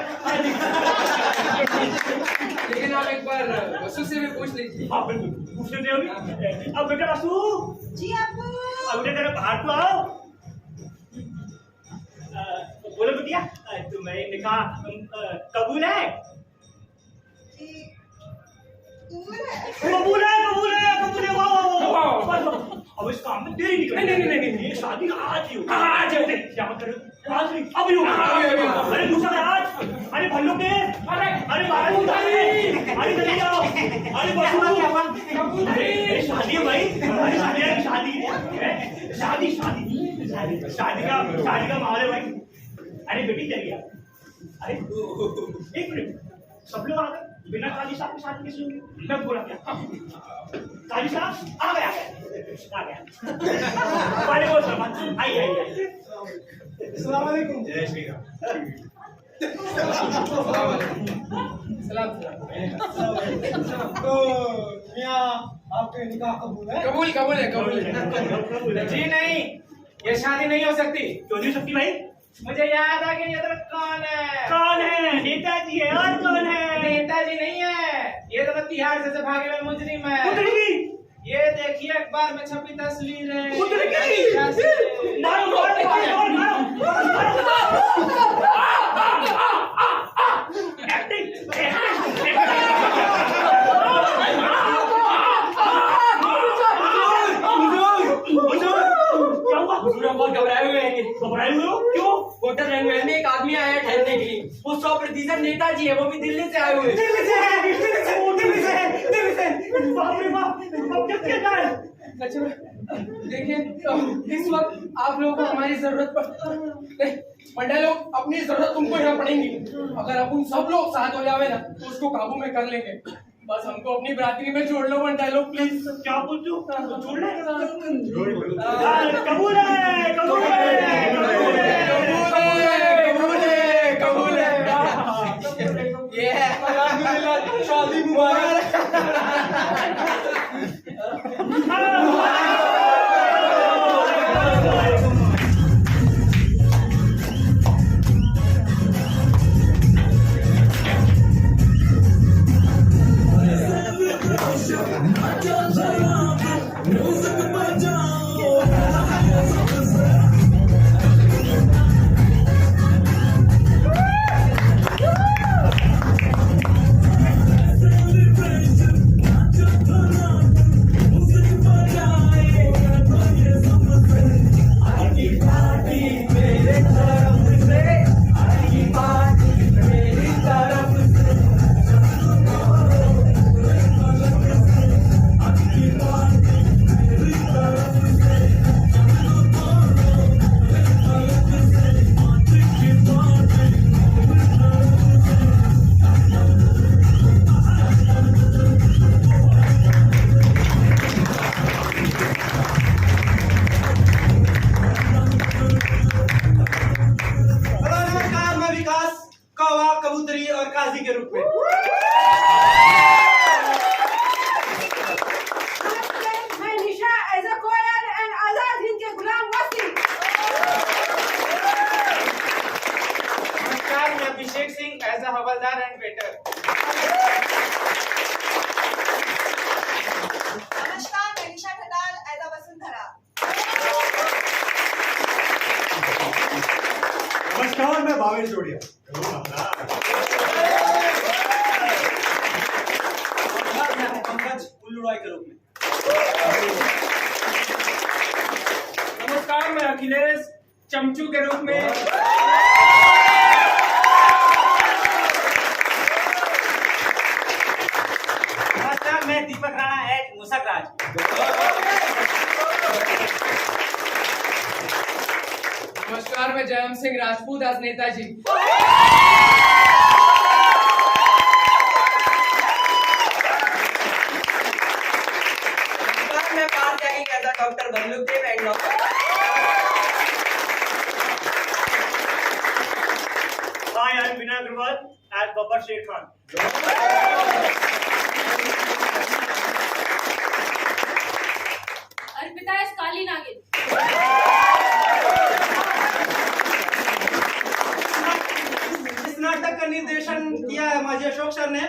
लेकिन आप एक बार वसू से भी पूछ लीजिए। हाँ बिल्कुल, पूछ लेते होगी। अब बेटा वसू, जी अब्बू। अब बेटा जरा बाहर तो आओ। बोलो बिटिया, तुम्हारी निकाह कबूल है? कबूल है। वाह। अब इस काम में देरी नहीं, ये शादी आज ही हो। आज क्या करो? आज नहीं, अभी हो। अरे दूसरा आज, अरे भल्लू के, अरे बाहर अरे जल्दी आओ। अरे बसू, अरे शादी है भाई। अरे शादी का माहौल है भाई। अरे बेटी चलिए। अरे एक मिनट, सब लोग आ गए बिना काली साहब की शादी कैसे होगी? मैं बोला क्या? काली साहब आ गया। वालेकुम सलाम। आइए। अस्सलाम वालेकुम। जय श्री राम। सलाम। तो मियां, आपके निकाह कबूल है? कबूल है। जी नहीं, ये शादी नहीं हो सकती। क्यों नहीं सकती भाई? मुझे याद आ गया, ये तो कौन है? कौन है? नेताजी है। और कौन है? नेताजी नहीं है, ये तो तिहाड़ से भागे हुए मुजरिम है। उतरगी। ये देखिए अखबार में छपी तस्वीर है। उतरगी। मारो। एक्टिंग। घबराए हुए हो क्यों? होटल रंगमहल में एक आदमी आया है ठहरने के लिए। वो 100% नेताजी है, वो भी दिल्ली से आए हुए हैं। दिल्ली से है, दिल्ली से। बाप रे बाप, अब क्या जाए? अच्छा देखिए, इस वक्त आप लोगों को हमारी जरूरत पंडा लोग, अपनी जरूरत तुमको यहाँ पड़ेंगी। अगर अपन सब लोग साथ हो जावे ना तो उसको काबू में कर लेंगे। बस हमको अपनी बरादरी में जोड़ लो पंडा लोग, प्लीज। क्या बोलते हो? छोड़ ले। कबूल है, कबूल है, कबूल है, कबूल है। ये शादी मुबारक। कबूतरी और काजी के रूप में। मैं Nisha as a choir and Azad Hind के गुलाम वसी। नमस्कार, मैं Abhishek Singh as a havildar and waiter. नमस्कार, मैं निशा खटाल एज अ वसुंधरा। नमस्कार, मैं भावेश जोड़िया। पंकज उल्लू रॉय के रूप में। नमस्कार, मैं अखिलेश चमचू के रूप में। नमस्कार, मैं दीपक राणा एज मुसक राज। नमस्कार, मैं जयम सिंह राजपूत एज नेताजी। मैं पार जाएंगे as a doctor Bablu Dev and doctor. Hi, I am Vinay Agarwal as Babbar Sher Khan. Arpita as काली नागिन। इस नाटक का निर्देशन किया है माझी अशोक सर ने।